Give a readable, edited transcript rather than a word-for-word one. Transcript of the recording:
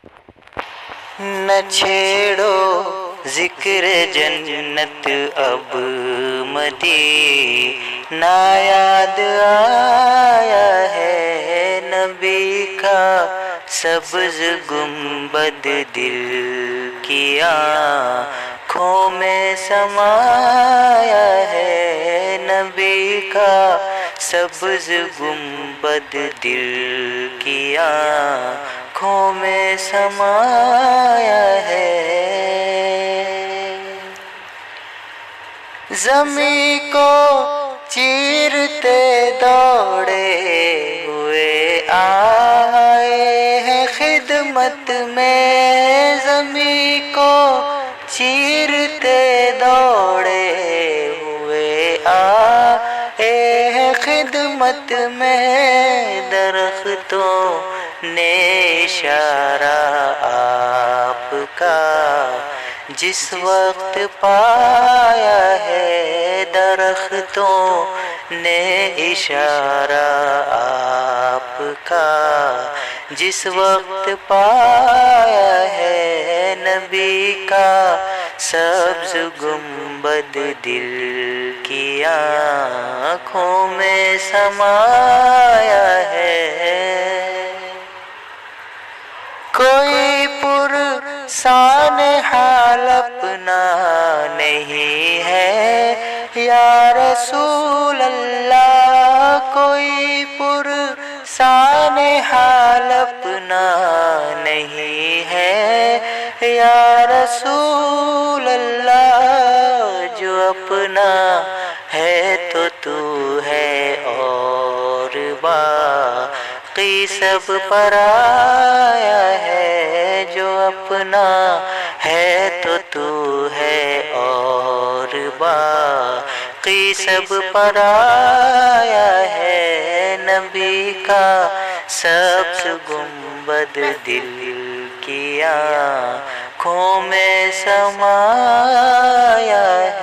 نہ چھیڑو ذکر جنت اب مدینہ یاد آیا ہے نبی کا سبز گنبد دل کی آنکھوں میں سمایا ہے نبی کا سبز گنبد دل کی آنکھوں میں سمایا ہے زمین کو چیرتے دوڑے ہوئے آئے ہیں خدمت میں زمین کو چیرتے دوڑے ہوئے آئے ہیں خدمت میں درختوں نے اشارہ آپ کا جس وقت پایا ہے درختوں نے اشارہ آپ کا جس وقت پایا ہے نبی کا سبز گنبد دل کی آنکھوں میں سمایا ہے کوئی پرسان حال اپنا نہیں ہے یا رسول اللہ کوئی پرسان حال اپنا نہیں ہے یا رسول اللہ جو اپنا ہے تو ہے اور باقی سب پرایا ہے جو اپنا ہے تو ہے اور باقی سب پرایا ہے نبی کا سبز گنبد دل کی آنکھوں میں سمایا ہے